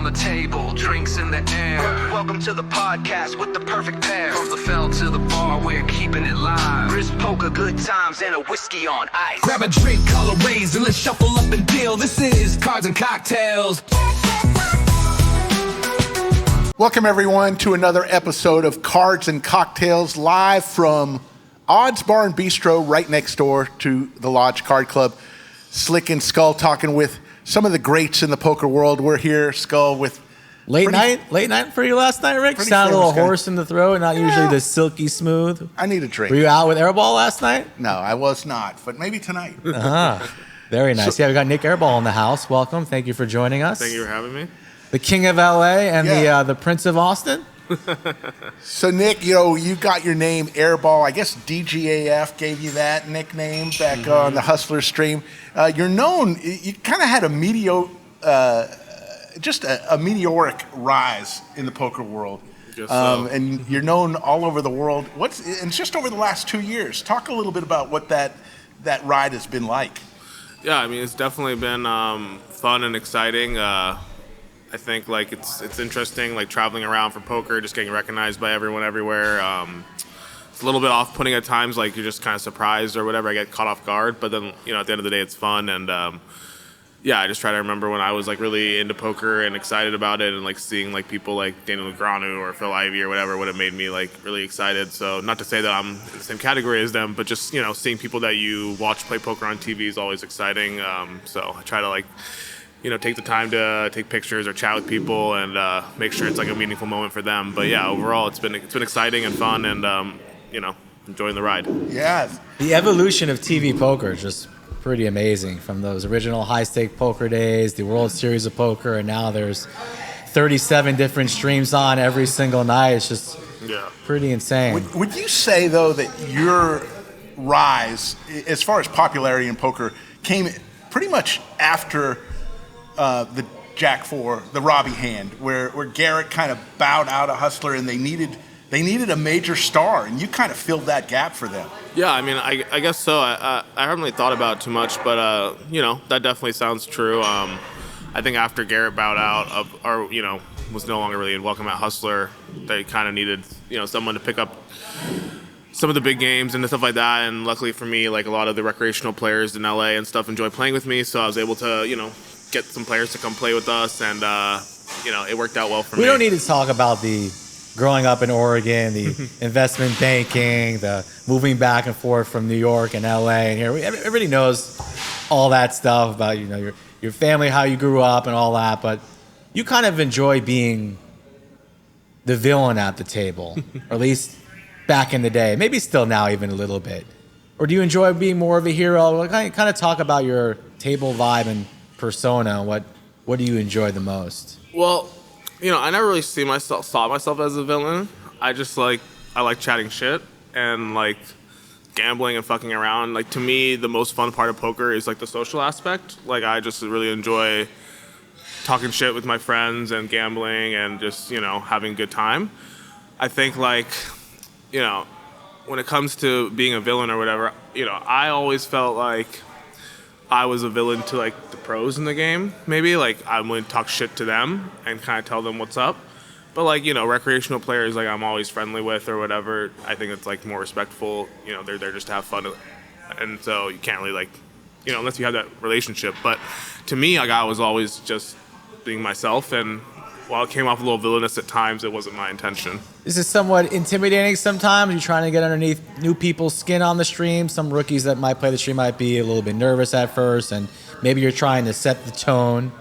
the table, drinks in the air. Welcome to the podcast with the perfect pair. From the fell to the bar, we're keeping it live. Crisp poker, good times, and a whiskey on ice. Grab a drink, call a raise, and let's shuffle up and deal. This is Cards and Cocktails. Welcome, everyone, to another episode of Cards and Cocktails, live from Odds Bar and Bistro right next door to the Lodge Card Club. Slick and Skull talking with some of the greats in the poker world. We're here, Skull, with... Late night for you last night, Rick? Sound a little hoarse in the throat, not usually the silky smooth. I need a drink. Were you out with Airball last night? No, I was not, but maybe tonight. Very nice. Yeah, we got Nik Airball in the house. Welcome. Thank you for joining us. Thank you for having me. The King of LA and the Prince of Austin. So, Nick, you got your name Airball. I guess DGAF gave you that nickname back on the Hustler stream. You're known. You kind of had a meteoric rise in the poker world. Guess so. And you're known all over the world. And just over the last 2 years, talk a little bit about what that ride has been like. Yeah, I mean, it's definitely been fun and exciting. I think it's interesting, traveling around for poker, just getting recognized by everyone everywhere. It's a little bit off-putting at times, you're just kind of surprised or whatever. I get caught off guard, but then at the end of the day, it's fun. And I just try to remember when I was really into poker and excited about it, and seeing people like Daniel Negreanu or Phil Ivey or whatever would have made me really excited. So not to say that I'm in the same category as them, but just seeing people that you watch play poker on TV is always exciting. So I try to take the time to take pictures or chat with people and make sure it's a meaningful moment for them. But yeah, overall it's been exciting and fun, and enjoying the ride. Yeah. The evolution of TV poker is just pretty amazing. From those original high-stake poker days, the World Series of Poker, and now there's 37 different streams on every single night. It's just pretty insane. Would you say, though, that your rise, as far as popularity in poker, came pretty much after the Jack 4, the Robbie hand, where Garrett kind of bowed out a Hustler and they needed a major star, and you kind of filled that gap for them? Yeah, I mean, I guess so. I haven't really thought about it too much, but that definitely sounds true. I think after Garrett bowed out or was no longer really welcome at Hustler, they kind of needed someone to pick up some of the big games and stuff like that. And luckily for me, a lot of the recreational players in LA and stuff enjoy playing with me, so I was able to get some players to come play with us, and it worked out well for me. We don't need to talk about the growing up in Oregon, the investment banking, the moving back and forth from New York and LA and here. Everybody knows all that stuff about your family, how you grew up and all that, but you kind of enjoy being the villain at the table, or at least back in the day, maybe still now even a little bit. Or do you enjoy being more of a hero? Kind of talk about your table vibe and persona. What do you enjoy the most? Well, I never really saw myself as a villain. I just I like chatting shit and gambling and fucking around. To me, the most fun part of poker is the social aspect. I just really enjoy talking shit with my friends and gambling and just having a good time. I think when it comes to being a villain or whatever, I always felt like I was a villain to the pros in the game, maybe. I'm willing to talk shit to them and kind of tell them what's up. But recreational players, I'm always friendly with or whatever. I think it's more respectful. They're there just to have fun, and so you can't really unless you have that relationship. But to me, I was always just being myself, and while it came off a little villainous at times, it wasn't my intention. Is it somewhat intimidating sometimes? You're trying to get underneath new people's skin on the stream. Some rookies that might play the stream might be a little bit nervous at first, and maybe you're trying to set the tone.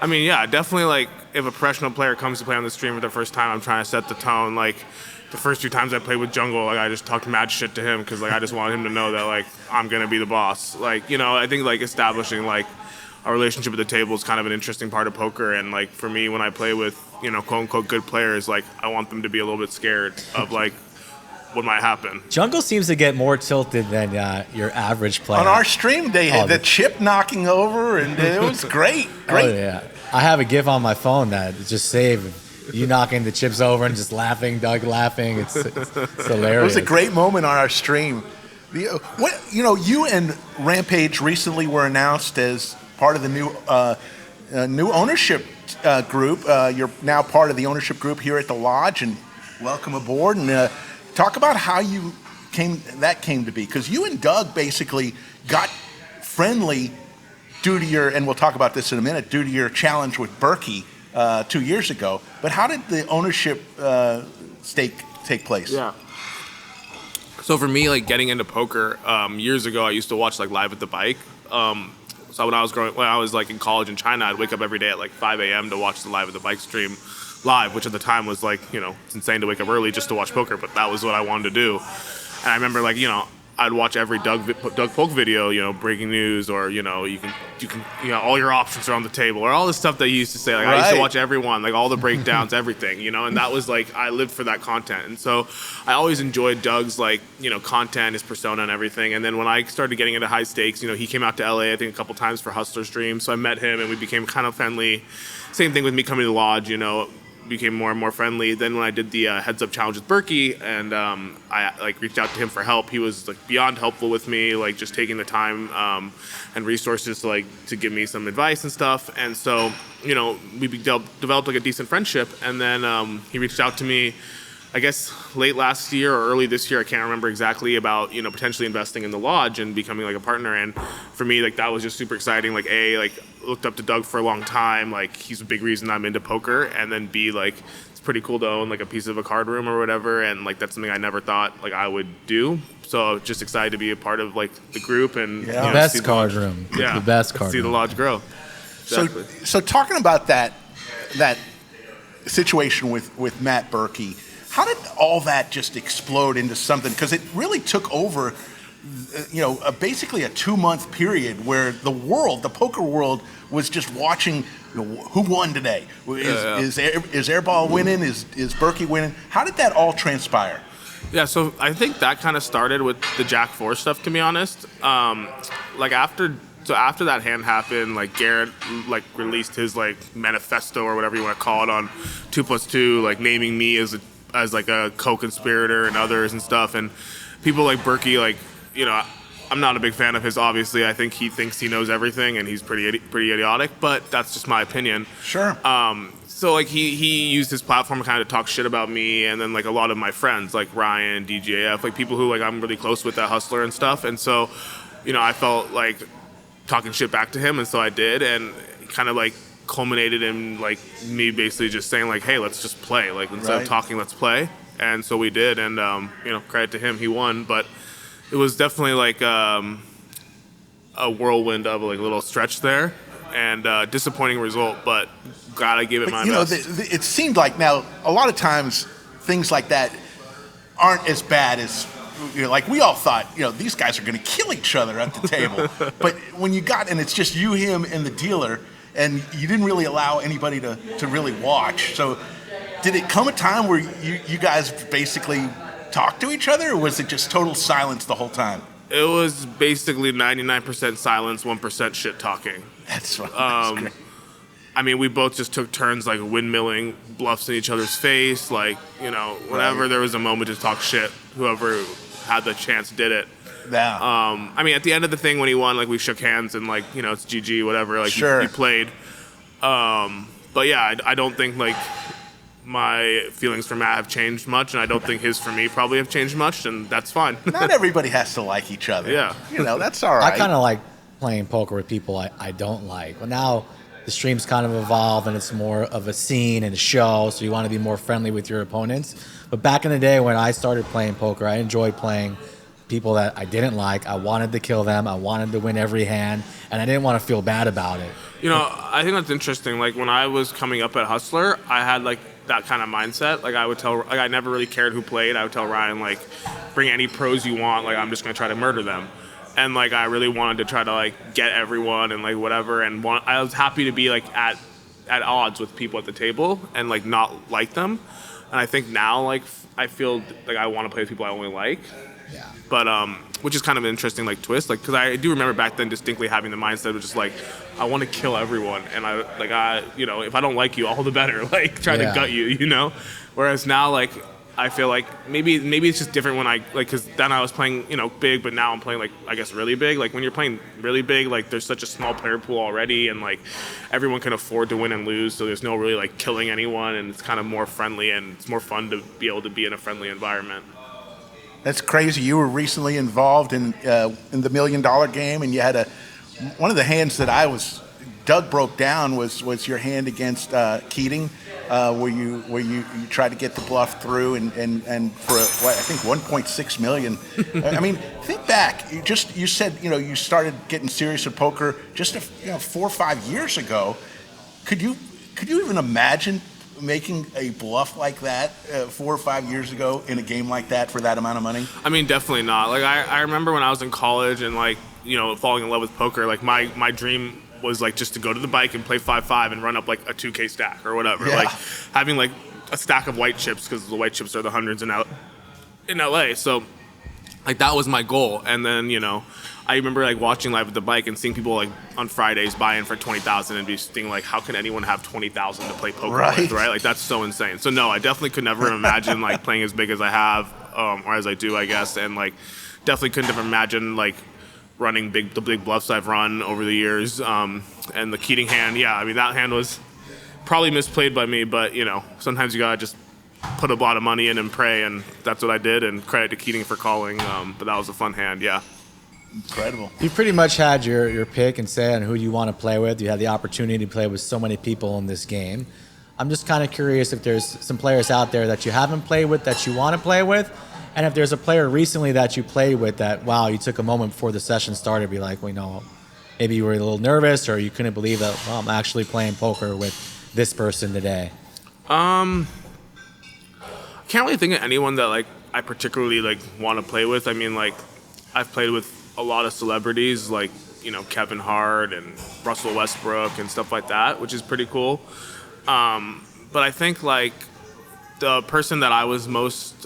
I mean, yeah, definitely, if a professional player comes to play on the stream for the first time, I'm trying to set the tone. The first few times I played with Jungle, I just talked mad shit to him because, I just wanted him to know that, I'm going to be the boss. I think, establishing, a relationship at the table is kind of an interesting part of poker, and for me, when I play with quote unquote good players, I want them to be a little bit scared of what might happen. Jungle seems to get more tilted than your average player. On our stream, they had the chip knocking over, and it was great. Oh yeah, I have a GIF on my phone that just saved you knocking the chips over and just laughing, Doug laughing. It's hilarious. It was a great moment on our stream. You and Rampage recently were announced as part of the new ownership group. You're now part of the ownership group here at the Lodge, and welcome aboard. And talk about how came to be, because you and Doug basically got friendly due to your, and we'll talk about this in a minute, due to your challenge with Berkey 2 years ago. But how did the ownership stake take place? Yeah. So for me, like getting into poker, years ago, I used to watch like Live at the Bike. So when I was like in college in China, I'd wake up every day at like 5 a.m. to watch the Live at the Bike stream live, which at the time was like, it's insane to wake up early just to watch poker, but that was what I wanted to do. And I remember like, I'd watch every Doug Polk video, breaking news, or you can all your options are on the table, or all the stuff that he used to say. Like I used to watch everyone, like all the breakdowns, everything, and that was like I lived for that content, and so I always enjoyed Doug's like content, his persona, and everything. And then when I started getting into high stakes, he came out to LA I think a couple times for Hustler Stream, so I met him and we became kind of friendly. Same thing with me coming to the Lodge, became more and more friendly. Then when I did the heads up challenge with Berkey, and I like reached out to him for help, he was like beyond helpful with me, like just taking the time and resources to give me some advice and stuff. And so we developed like a decent friendship. And then he reached out to me, I guess late last year or early this year, I can't remember exactly, about potentially investing in the Lodge and becoming like a partner. And for me, like that was just super exciting. Like looked up to Doug for a long time. Like he's a big reason I'm into poker. And then B, like it's pretty cool to own like a piece of a card room or whatever. And like that's something I never thought like I would do. So just excited to be a part of like the group and the best card room. Yeah, the best card room. See the Lodge grow. Exactly. So talking about that situation with Matt Berkey, how did all that just explode into something? Because it really took over, basically a 2-month period where the poker world was just watching who won today. Is Airball winning? Is Berkey winning? How did that all transpire? Yeah, so I think that kind of started with the Jack 4 stuff, to be honest. After that hand happened, like Garrett like released his like manifesto or whatever you want to call it on 2+2, like naming me as like a co-conspirator and others and stuff. And people like Berkey, like, I'm not a big fan of his, obviously. I think he thinks he knows everything and he's pretty idiotic, but that's just my opinion. Sure. So like he used his platform kind of to talk shit about me, and then like a lot of my friends like Ryan, DJF, like people who like I'm really close with at Hustler and stuff. And so, I felt like talking shit back to him, and so I did, and kind of like culminated in like me basically just saying like, hey, let's just play, like instead of talking, let's play. And so we did, and credit to him, he won. But it was definitely like a whirlwind of like a little stretch there, and disappointing result, but glad I gave it my best. It seemed like now a lot of times things like that aren't as bad as like we all thought, these guys are going to kill each other at the table. But when you got, and it's just you, him, and the dealer, and you didn't really allow anybody to really watch. So did it come a time where you guys basically talked to each other, or was it just total silence the whole time? It was basically 99% silence, 1% shit talking. That's right. That's great. I mean, we both just took turns like windmilling bluffs in each other's face. Like, whenever there was a moment to talk shit, whoever had the chance did it. Yeah. I mean, at the end of the thing when he won, like we shook hands and like, it's GG, whatever. Like sure. he played. But yeah, I don't think like my feelings for Matt have changed much, and I don't think his for me probably have changed much, and that's fine. Not everybody has to like each other. Yeah. That's all right. I kind of like playing poker with people I don't like. Well, now the stream's kind of evolved, and it's more of a scene and a show, so you want to be more friendly with your opponents. But back in the day when I started playing poker, I enjoyed playing people that I didn't like. I wanted to kill them. I wanted to win every hand, and I didn't want to feel bad about it. I think that's interesting. Like when I was coming up at Hustler, I had like that kind of mindset. Like I would tell, like I never really cared who played. I would tell Ryan, like, bring any pros you want. Like I'm just gonna try to murder them. And like I really wanted to try to like get everyone and like whatever. And I was happy to be like at odds with people at the table and like not like them. And I think now like I feel like I want to play with people I only like. Yeah. But which is kind of an interesting like twist, like because I do remember back then distinctly having the mindset of just like I want to kill everyone, and if I don't like you, all the better, like try to gut you, Whereas now like I feel like maybe it's just different when I like, because then I was playing big, but now I'm playing like I guess really big. Like when you're playing really big, like there's such a small player pool already, and like everyone can afford to win and lose, so there's no really like killing anyone, and it's kind of more friendly and it's more fun to be able to be in a friendly environment. That's crazy. You were recently involved in the $1 million game, and you had one of the hands that Doug broke down was your hand against Keating, where you tried to get the bluff through and for I think 1.6 million. I mean, think back. You said you started getting serious with poker just 4 or 5 years ago. Could you even imagine making a bluff like that 4 or 5 years ago in a game like that for that amount of money? I mean, definitely not. Like I remember when I was in college and like falling in love with poker. Like my dream was like just to go to the bike and play 5-5 and run up like a 2K stack or whatever. Yeah. Like having like a stack of white chips, because the white chips are the hundreds in LA. So like that was my goal. And then I remember like watching Live at the Bike and seeing people like on Fridays buy in for 20,000 and be thinking like, how can anyone have 20,000 to play poker with, right? Like that's so insane. So no, I definitely could never imagine like playing as big as I have, or as I do, I guess, and like definitely couldn't have imagined like running the big bluffs I've run over the years. And the Keating hand, yeah, I mean that hand was probably misplayed by me, but sometimes you gotta just put a lot of money in and pray, and that's what I did. And credit to Keating for calling, but that was a fun hand, yeah. Incredible. You pretty much had your pick and say on who you want to play with. You had the opportunity to play with so many people in this game. I'm just kind of curious if there's some players out there that you haven't played with that you want to play with, and if there's a player recently that you played with that, wow, you took a moment before the session started to be like, well, maybe you were a little nervous or you couldn't believe that, well, I'm actually playing poker with this person today. I can't really think of anyone that like I particularly like want to play with. I mean, like I've played with a lot of celebrities like Kevin Hart and Russell Westbrook and stuff like that, which is pretty cool. But I think like the person that I was most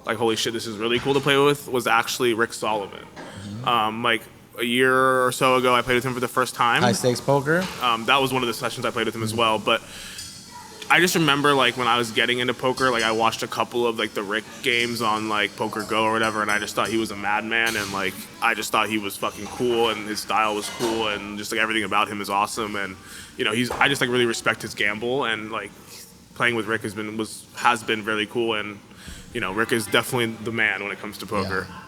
like, holy shit, this is really cool to play with, was actually Rick Solomon. Mm-hmm. Like a year or so ago, I played with him for the first time. High stakes poker. That was one of the sessions I played with him as well. But I just remember like when I was getting into poker, like I watched a couple of like the Rick games on like Poker Go or whatever, and I just thought he was a madman, and like I just thought he was fucking cool, and his style was cool, and just like everything about him is awesome. And I just like really respect his gamble, and like playing with Rick has been really cool. And Rick is definitely the man when it comes to poker. Yeah.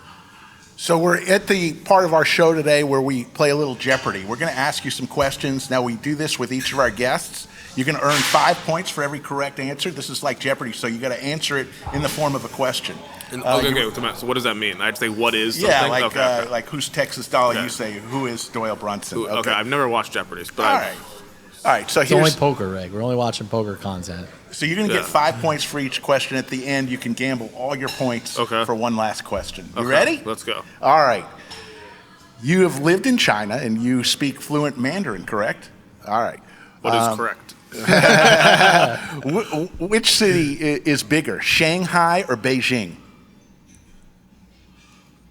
So we're at the part of our show today where we play a little Jeopardy. We're going to ask you some questions. Now, we do this with each of our guests. You're going to earn 5 points for every correct answer. This is like Jeopardy, so you got to answer it in the form of a question. Okay. So what does that mean? I'd say what is something? Yeah, like okay. Like who's Texas Dollar? Okay. You say who is Doyle Brunson? Okay, I've never watched Jeopardy, but All right. So it's only poker, Rick. We're only watching poker content. So you're going to get 5 points for each question. At the end, you can gamble all your points for one last question. You ready? Let's go. All right. You have lived in China and you speak fluent Mandarin, correct? All right. What is correct? Which city is bigger, Shanghai or Beijing?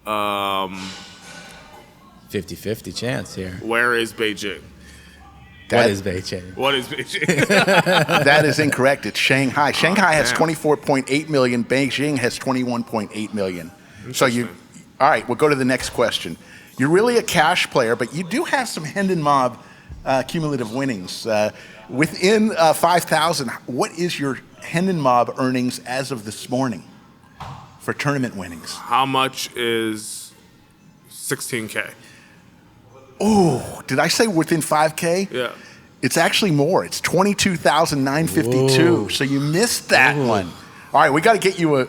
50-50 chance here. Where is Beijing? What is Beijing? What is Beijing? That is incorrect. It's Shanghai. Shanghai has 24.8 million. Beijing has 21.8 million. So all right, we'll go to the next question. You're really a cash player, but you do have some Hendon Mob cumulative winnings. Within 5,000, what is your Hendon Mob earnings as of this morning for tournament winnings? How much is 16K? Oh, did I say within 5K? Yeah. It's actually more. It's 22,952. So you missed that one. All right, we got to get you.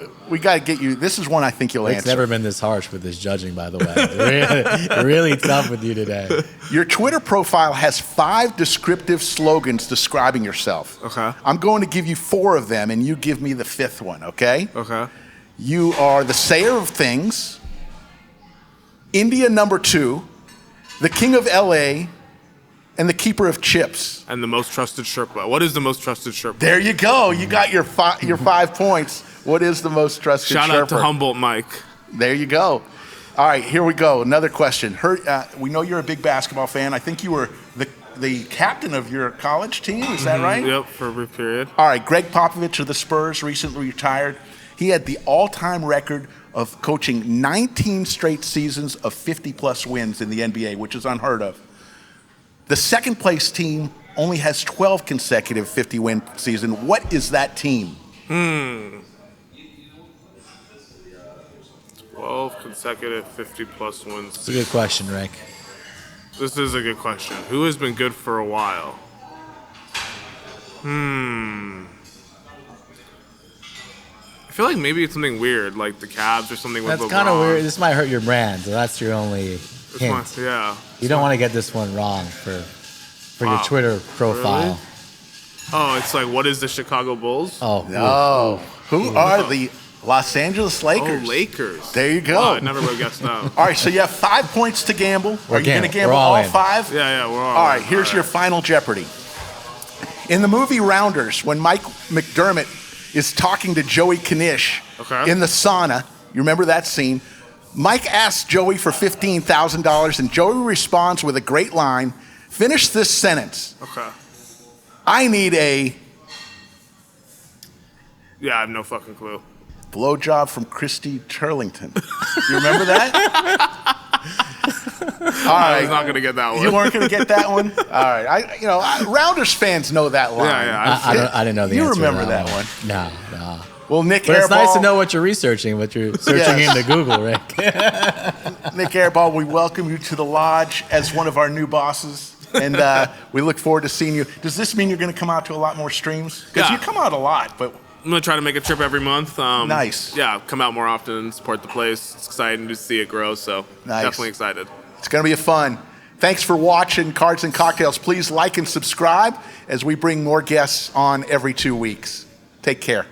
This is one I think you'll answer. It's never been this harsh with this judging, by the way. really tough with you today. Your Twitter profile has 5 descriptive slogans describing yourself. Okay. I'm going to give you 4 of them, and you give me the 5th one, okay? Okay. You are the sayer of things, India #2, the king of LA, and the keeper of chips. And the most trusted Sherpa. What is the most trusted Sherpa? There you go. You got your 5 points. What is the most trusted Sherpa? Shout out to Humboldt Mike. There you go. All right, here we go. Another question. We know you're a big basketball fan. I think you were the captain of your college team. Is that right? Yep, for a brief period. All right, Greg Popovich of the Spurs recently retired. He had the all-time record of coaching 19 straight seasons of 50-plus wins in the NBA, which is unheard of. The second-place team only has 12 consecutive 50-win seasons. What is that team? 12 consecutive 50-plus wins. It's a good question, Rick. This is a good question. Who has been good for a while? I feel like maybe it's something weird, like the Cavs or something with LeBron. That's kind of weird. This might hurt your brand, so that's your only hint. Yeah. You don't want to get this one wrong for your Twitter profile. Really? Oh, it's like, what is the Chicago Bulls? Oh, No. Who are the Los Angeles Lakers? Oh, Lakers. There you go. Oh, I never would have guessed that. All right, so you have 5 points to gamble. Are you going to We're gamble all all in. 5? Yeah, we're All right, here's your final Jeopardy. In the movie Rounders, when Mike McDermott is talking to Joey Knish in the sauna, you remember that scene? Mike asks Joey for $15,000, and Joey responds with a great line. Finish this sentence. Okay. I need a Yeah, I have no fucking clue. blowjob from Christy Turlington. You remember that? All I right. was not gonna get that one. You weren't going to get that one? All right. Rounders fans know that line. Yeah. I didn't know the You answer to remember that one. No. Well, Nik But Airball, it's nice to know what you're researching, what you're searching Yes. into Google, Rick. Nik Airball, we welcome you to the lodge as one of our new bosses, and we look forward to seeing you. Does this mean you're going to come out to a lot more streams? Because Yeah. you come out a lot, but I'm gonna try to make a trip every month. Nice. Yeah, come out more often, support the place. It's exciting to see it grow, so Nice. definitely excited. it's going to be fun. Thanks for watching Cards and Cocktails. Please like and subscribe as we bring more guests on every 2 weeks. Take care.